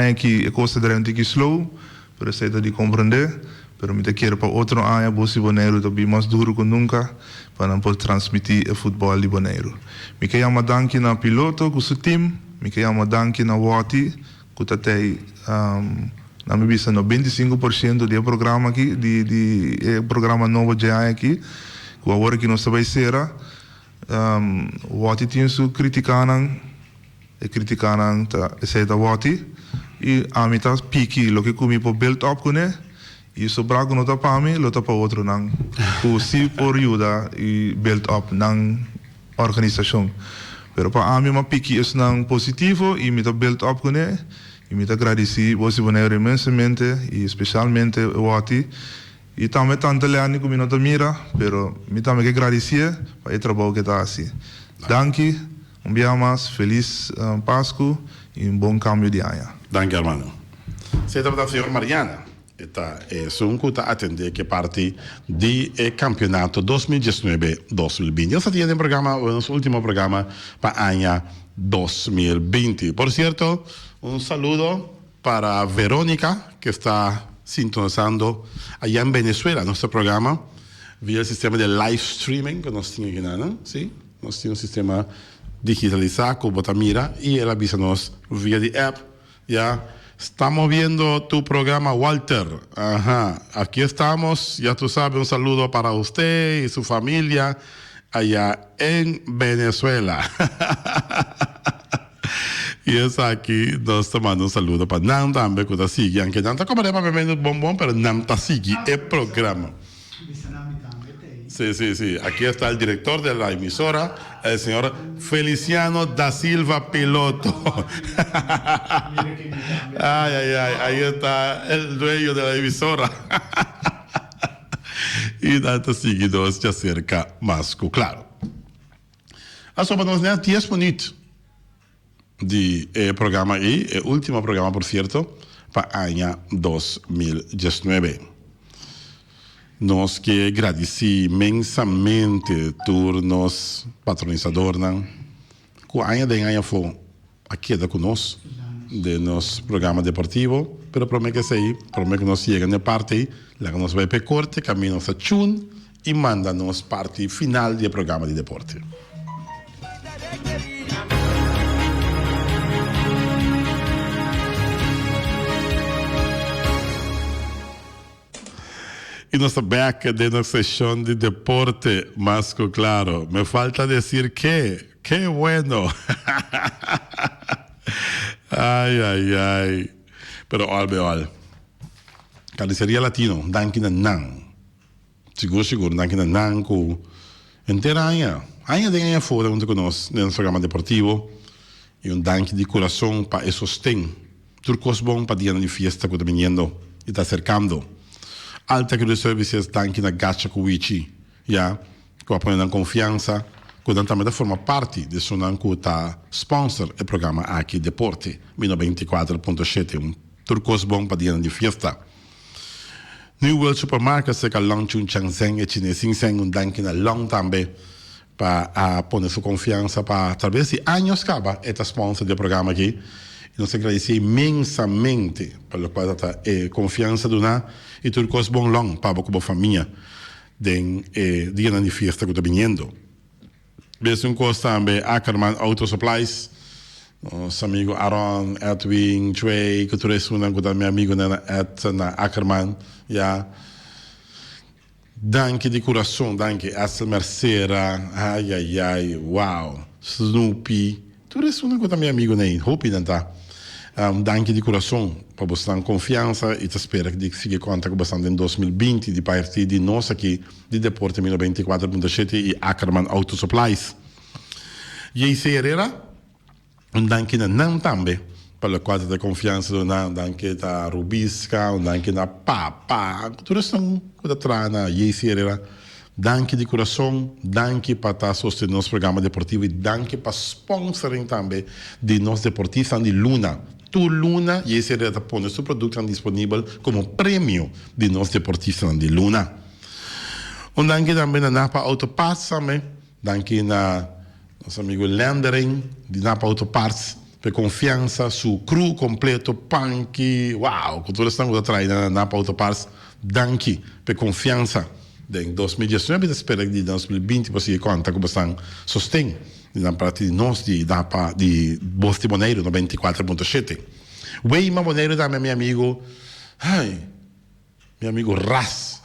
S2: aqui é coisa de repente que slow pero sei de compreender pero me te quero para outro ano Bossi Bonaire também mais duro que nunca para não poder transmitir o futebol de Bonaire me quero uma danke na piloto com seu time me quero uma danke na Wati que tatei na me vista no 25% do programa aqui de programa novo já aqui que agora que não se vai ser Wati tinha su criticanan e criticanan ta sei da wati e a mita piki lo que comi po build up kune e so brago no ta pami lo ta pa outro nang ku si por ajuda e build up nang organização pero pa a mi ma piki es nang positivo e mita build up kune e mita agradeci Bossi Bonaire imensamente e especialmente wati e também tanto leani como não ta mira pero mi também que agradecer pa e trabalho que tá assim danke un día más, feliz Pascua y un buen cambio de año.
S1: Dank je, hermano. Se trata da signora Mariana. Esta es un cuta atende que parte del campeonato 2019-2020. Esta tiene un programa, nuestro último programa para año 2020. Por cierto, un saludo para Verónica, que está sintonizando allá en Venezuela nuestro programa vía el sistema de live streaming que nos tiene aquí, ¿no? ¿Sí? Nos tiene un sistema digitalizado con Botamira y él avísanos vía de app. Ya estamos viendo tu programa, Walter. Ajá, aquí estamos. Ya tú sabes, un saludo para usted y su familia allá en Venezuela. Y es aquí, nos tomando un saludo para Nam también, que está siguiendo. Aunque Nam está comiendo para beber un bombón, pero Nam está siguiendo el programa. Sí, sí, sí. Aquí está el director de la emisora, el señor Feliciano da Silva Piloto. Ay, ay, ay. Ahí está el dueño de la emisora. Y tanto seguidores ya cerca más claro. Alltså, vamos a 10 minutos de programa y el último programa, por cierto, para año 2019. Nos que agradeci imensamente turnos patronizadores, que año de año fue aquí da conosco de nosso programa deportivo, pero promete que sei, promete que nos chega na parte, lá que nos vai para corte, caminho a chun e manda-nos parte final do programa de deporte. Y nos back de nuestra sesión de deporte más claro. Me falta decir que, qué bueno. Ay, ay, ay. Pero albeol. Carnicería Latino, danke na nan. Seguro, danke na nan ku entera año. Año de año fora junto con nos en el programa deportivo. Y un danke de corazón para el sostén. Turcos bon para día de fiesta que está viniendo y está acercando. Alta Crew Services, danke na Gacha Kuichi, ja, que apoiam na confiança, quando também forma parte de Sunanku tá sponsor o programa aqui Deporte, 24.7, turcos bom para dia de festa. New World Supermarket se que launch chanseng e chinesing danke na long também para poner sua confiança para talvez se anos acaba esta sponsor do programa aqui. E nós agradecemos imensamente pelo qual está confiança do na e turcos bom long para a família den dia de festa que está vindo. Bem, coisa também Ackerman Auto Supplies, nosso amigo Aaron, Edwin, Trey, que tu és um meu amigo na Ackerman, ja. Danke de coração, danke Asel Mercera, ai, wow, Snoopy, tu és um meu amigo nem, hope não tá. Danke de coração para você ter confiança e te espero que siga conta com bastante em 2020 de parte de nós aqui de Deporte 24.7 e Ackerman Auto Supplies. E Herrera, danke na não também pela quadra de confiança do não, danke da Rubisca, danke na Papa, tudo isso que está trana e Herrera. Danke de coração, danke para estar sustentando nosso programa deportivo e danke para sponsoring também de nós deportistas de Luna. Tu Luna e esse era pôr seu produto disponível como prêmio de nós deportistas de Luna. Danke também na Napa Autoparts também, danke na nosso amigo Landering de Napa Autoparts per confiança, su crew completo, Punky, wow, com toda essa coisa atrás na Napa Autoparts, danke per confiança. Em 2019 espero que em 2020 você conta com bastante sustento na parte de nós de Bosti Boneiro 94.7. Weima Boneiro também meu amigo, meu amigo Ras.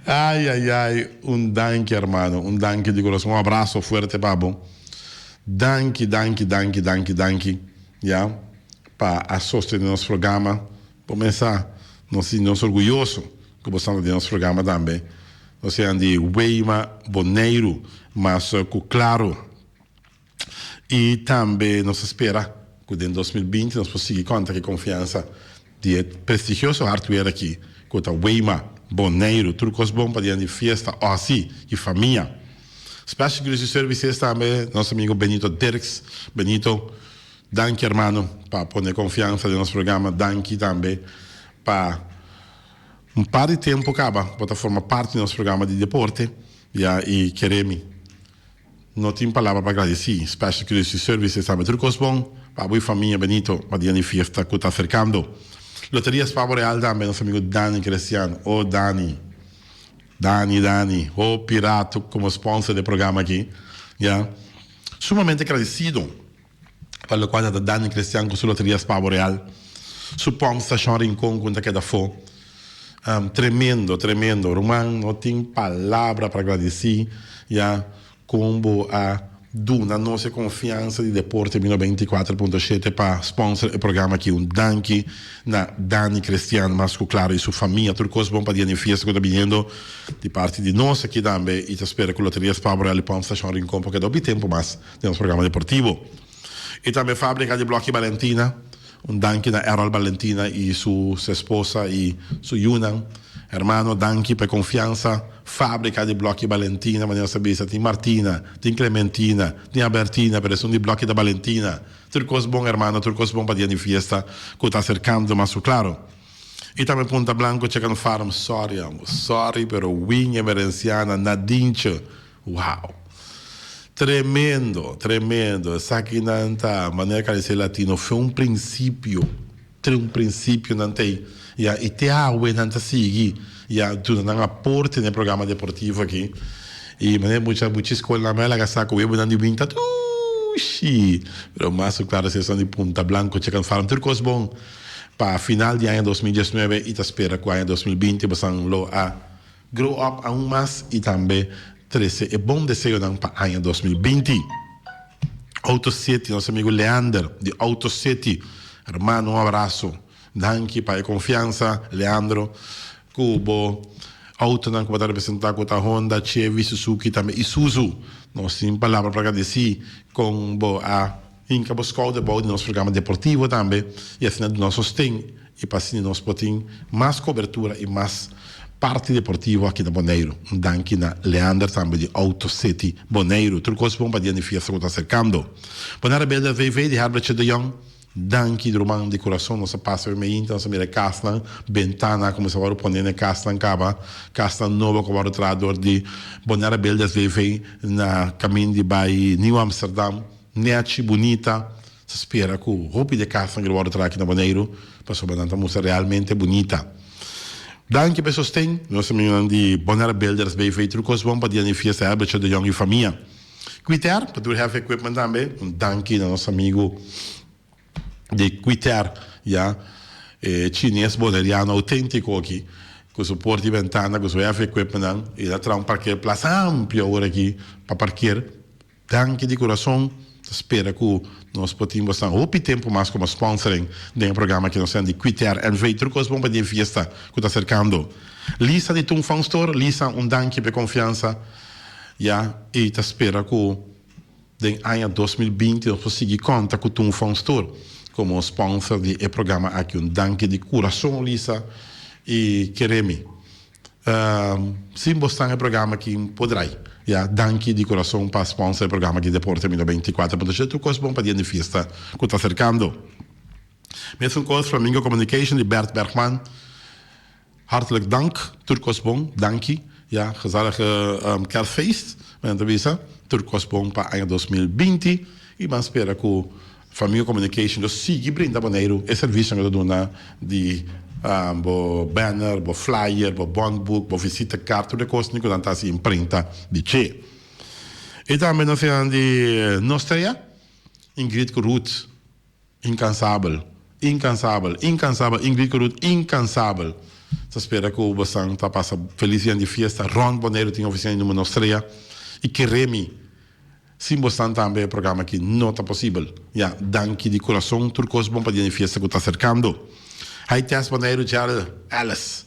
S1: ai, danke hermano, danke de coração, abraço forte babo. Danke, ja, para sostener nosso programa. Começar, nós orgulhoso que você de nosso programa também. Nós somos de Weima Boneiro, mas claro. E também nos espera que em 2020 nós possamos seguir conta com confiança de prestigioso hardware aqui, com a Weima Boneiro, trucos bons para dia de festa, assim, e família. Special Security Services também, nosso amigo Benito Dirks. Benito, danke, hermano, para poner confiança no nosso programa, danke também para par de tempo acaba para formar parte do nosso programa de deporte e queremos não tem palavra para agradecer Special Security Services sabe trucos bom para a família Benito para dia de festa que está cercando Loterias Pavo Real também nosso amigo Dani Cristiano Dani o Pirato como sponsor do programa aqui sumamente agradecido pelo qual da Dani Cristiano com sua Loterias Pavo Real supomos Station Rincon quando queda for tremendo. Roman não tem palavra para agradecer como a Duna nossa confiança de Deporte 24.7 para sponsor o programa aqui. Danke na Dani Cristiano, mas claro, e sua família, tudo coisa bom para dia de festa que está vindo de parte de nós aqui também. E te espero que Loterias Pablo e Pão Station Rincon, porque dá tempo mais de nosso programa deportivo. E também fábrica de Blocchi Valentina. Danke na Errol Valentina e sua esposa e sua Yunan. Hermano, danke per confianza. Fábrica de Blocchi Valentina, maneira sabia, tem Martina, tem Clementina, tem Albertina, per essere di Blocchi da Valentina. Turcos bom, hermano, turcos bom para dia de fiesta, que está cercando, mas claro. E também Punta Blanco, Chicken Farm, sorry, pero Wing Emerenciana, Nadinche, wow. Tremendo. Aqui nanta maneira que ele latino foi princípio não tem. E te água não sigue. Tu não aporte no programa deportivo aqui. E maneira muita escola na mela que saco eu não de vinta. Mas claro, se são de Punta Blanco, Chicken Farm, turcos bom. Para final de ano 2019 e te espera que o ano 2020 possam a grow up aún mais e também 13 e bom desejo para o ano 2020. Auto City, nosso amigo Leander de Auto City, hermano, um abraço, danke para a confiança, Leandro, Cubo, auto não pode representar com a Honda, Chevy, Suzuki também, Isuzu, nós temos palavra para agradecer com a Inca Bosco de nosso programa deportivo também, e assim do nosso sustento, e para assim nós podemos mais cobertura e mais parte deportivo aqui na Bonaire. Danke na Leander também de Auto City Bonaire. Tudo coisa bom para dia de fiesta que está cercando. Bonaire Belda VV de Herbert de Jong. Danke de Roman de coração. Nossa passa o meio, nossa mira Caslan. Bentana, como se agora poner na Caslan Caba. Caslan novo como o trador de Bonaire Belda VV na caminho de Bay New Amsterdam. Neachi, bonita. Se espera que o roupa de Caslan que agora traz aqui na Bonaire. Passou bastante música realmente bonita. Danke per sostegno, noi siamo di Bonaire Builders BV, trucos bom para dia fiesta Herbert de Jong e família. Quitter, para tu have equipment também, danke ao nosso amigo de Quitter, ja, chinês boneriano autêntico aqui, com suporte ventana, com have equipment, e lá traz parqueiro plaza amplia agora aqui para parquear. Danke de coração. Espero que nós podemos estar outro tempo mais como sponsoring de programa que nós temos de Quitter NV. Trucos bom para dia fiesta que está cercando. Lisa de Tung Fang Store, Lisa, danke per confiança. Ja, e te espero que em ano 2020 nós conseguimos contar com Tung Fang Store como sponsor de programa aqui. Danke de coração, Lisa, e queremos. Sim, você no programa que poderá. Ja, danke de coração para sponsor do programa de Deporte 24. Tudo coisa bom para dia de fiesta que está cercando. Mesmo coisa Flamingo Communication de Bert Bergman. Hartelijk dank. Tudo coisa bom. Danke. Ja, gezellige kerstfeest. Tudo coisa bom para ano 2020. E man espera que Flamingo Communication do siga brinda Bonaire e serviço que do na de bo banner, bo flyer, bo bondbook, bo visita carta, tudo coisa que não está assim imprinta de che. E também nós temos de Nostria, Ingrid Ruth, incansável, Ingrid Ruth, incansável. Se espera que o Bassang está passando feliz dia de fiesta, Ron Bonaire tem oficina no Nostria, e que Remy, sim, Bassang também é programa que não está possível. Ja, danke de coração, tudo coisa bom para dia de fiesta que está cercando. Hij test Bonaire Gerald Alice.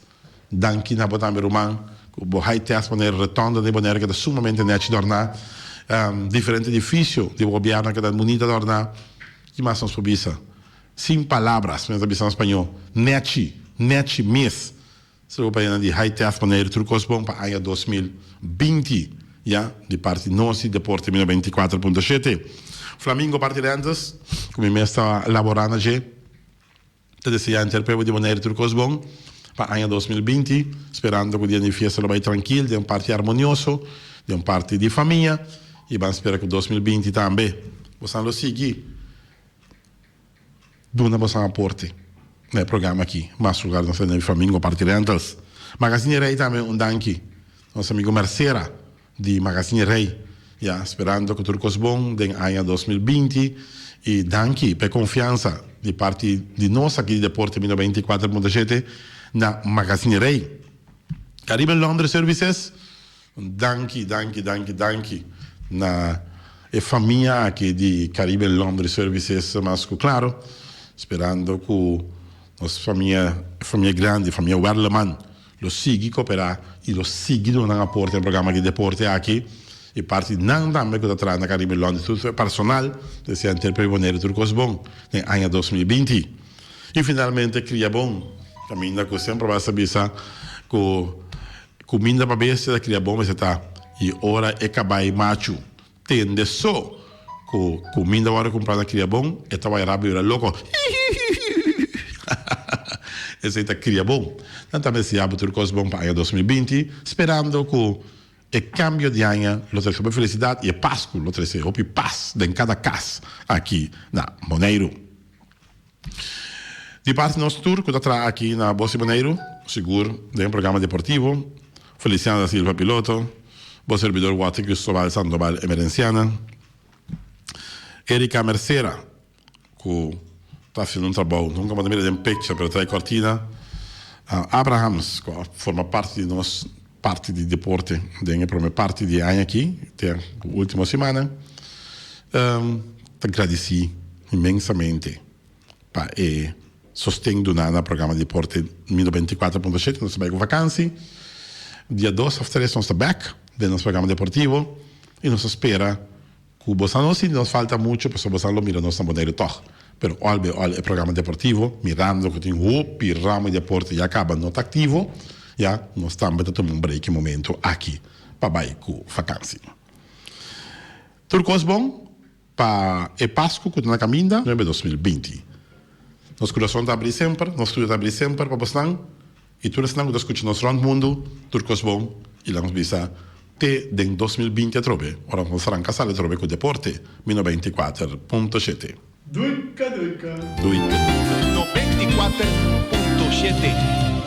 S1: Danke na Bonaire Roman. Hij test Bonaire Retonda de Bonaire que é sumamente net dorna. Diferente edifício de governo que é bonita dorna. Que mais são subisa? Sem palavras, mas a espanhol. Net mes. Se eu pegar de Hij test Bonaire trucos bom para ano 2020. Ja, de parte nossa Deporte 24.7. Flamingo Partidantes, como me está laborando já. Te desejo interpretar de maneira trucos bom para ano 2020, esperando que o dia de fiesta vai tranquilo, de parte harmonioso, de parte de família, e vamos esperar que 2020 também possam lo seguir. Duna possam aporte no programa aqui, mas lugar nós temos Flamingo Partidantes. Magazine Rei também danke, nosso amigo Mercera de Magazine Rei, ja, esperando que trucos bom de ano 2020 e danke per confiança de parte de nós aqui de Deporte 24.7 na Magazine Rei. Caribe Londres Services, danke na família aqui de Caribe Londres Services, mas claro, esperando que nossa família grande, família Werleman, lo siga cooperar e lo siga dando aporte no programa de Deporte aqui. E parte não também que está atrás na Caribe Londres, tudo é personal, desse interpretar Bonaire tudo coisa bom, em ano 2020. E finalmente, cria bom, caminha que sempre vai saber que comida para besta cria bom, mas está, e hora é acabar macho, tende só, que comida agora comprar na cria bom, e estava rápido, era louco. Esse está cria bom. Então também se abre tudo coisa bom para ano 2020, esperando que e cambio de ano, lo trazer sobre felicidade e Páscoa, lo trazer sobre paz em cada casa aqui na Bonaire. De parte do nosso tour, que está aqui na Bosse Bonaire, seguro, de um programa deportivo, Feliciano da Silva Piloto, o servidor Guate Cristóbal Sandoval Emerenciana, Erika Mercera, que está fazendo trabalho, nunca me lembro de um picture, para trazer cortina, Abrahams, que forma parte de nós, parte de deporte, da primeira parte de ano aqui, até a última semana. Te agradeci imensamente para sostendo no programa de deporte 24.7, nós estamos com vacância. Dia 2 of 3 nós estamos back do nosso programa deportivo e nos espera que nos falta muito, porque você não mira nosso Bonaire toch. Pero olha o programa deportivo, mirando que tem o ramo de deporte já acaba, não está ativo. Ja, nós estamos tomando um break momento aqui para vai com vacança. Tudo bom para a Páscoa que está na caminha no 2020. Nosso coração está abrindo sempre, nosso estúdio está abrindo sempre para você. E tudo isso que escuta nosso round mundo, tudo bom e vamos ver te em 2020 a trobe. Ora nós será casale trobe com o deporte 94.7.
S5: Duica.
S6: 94.7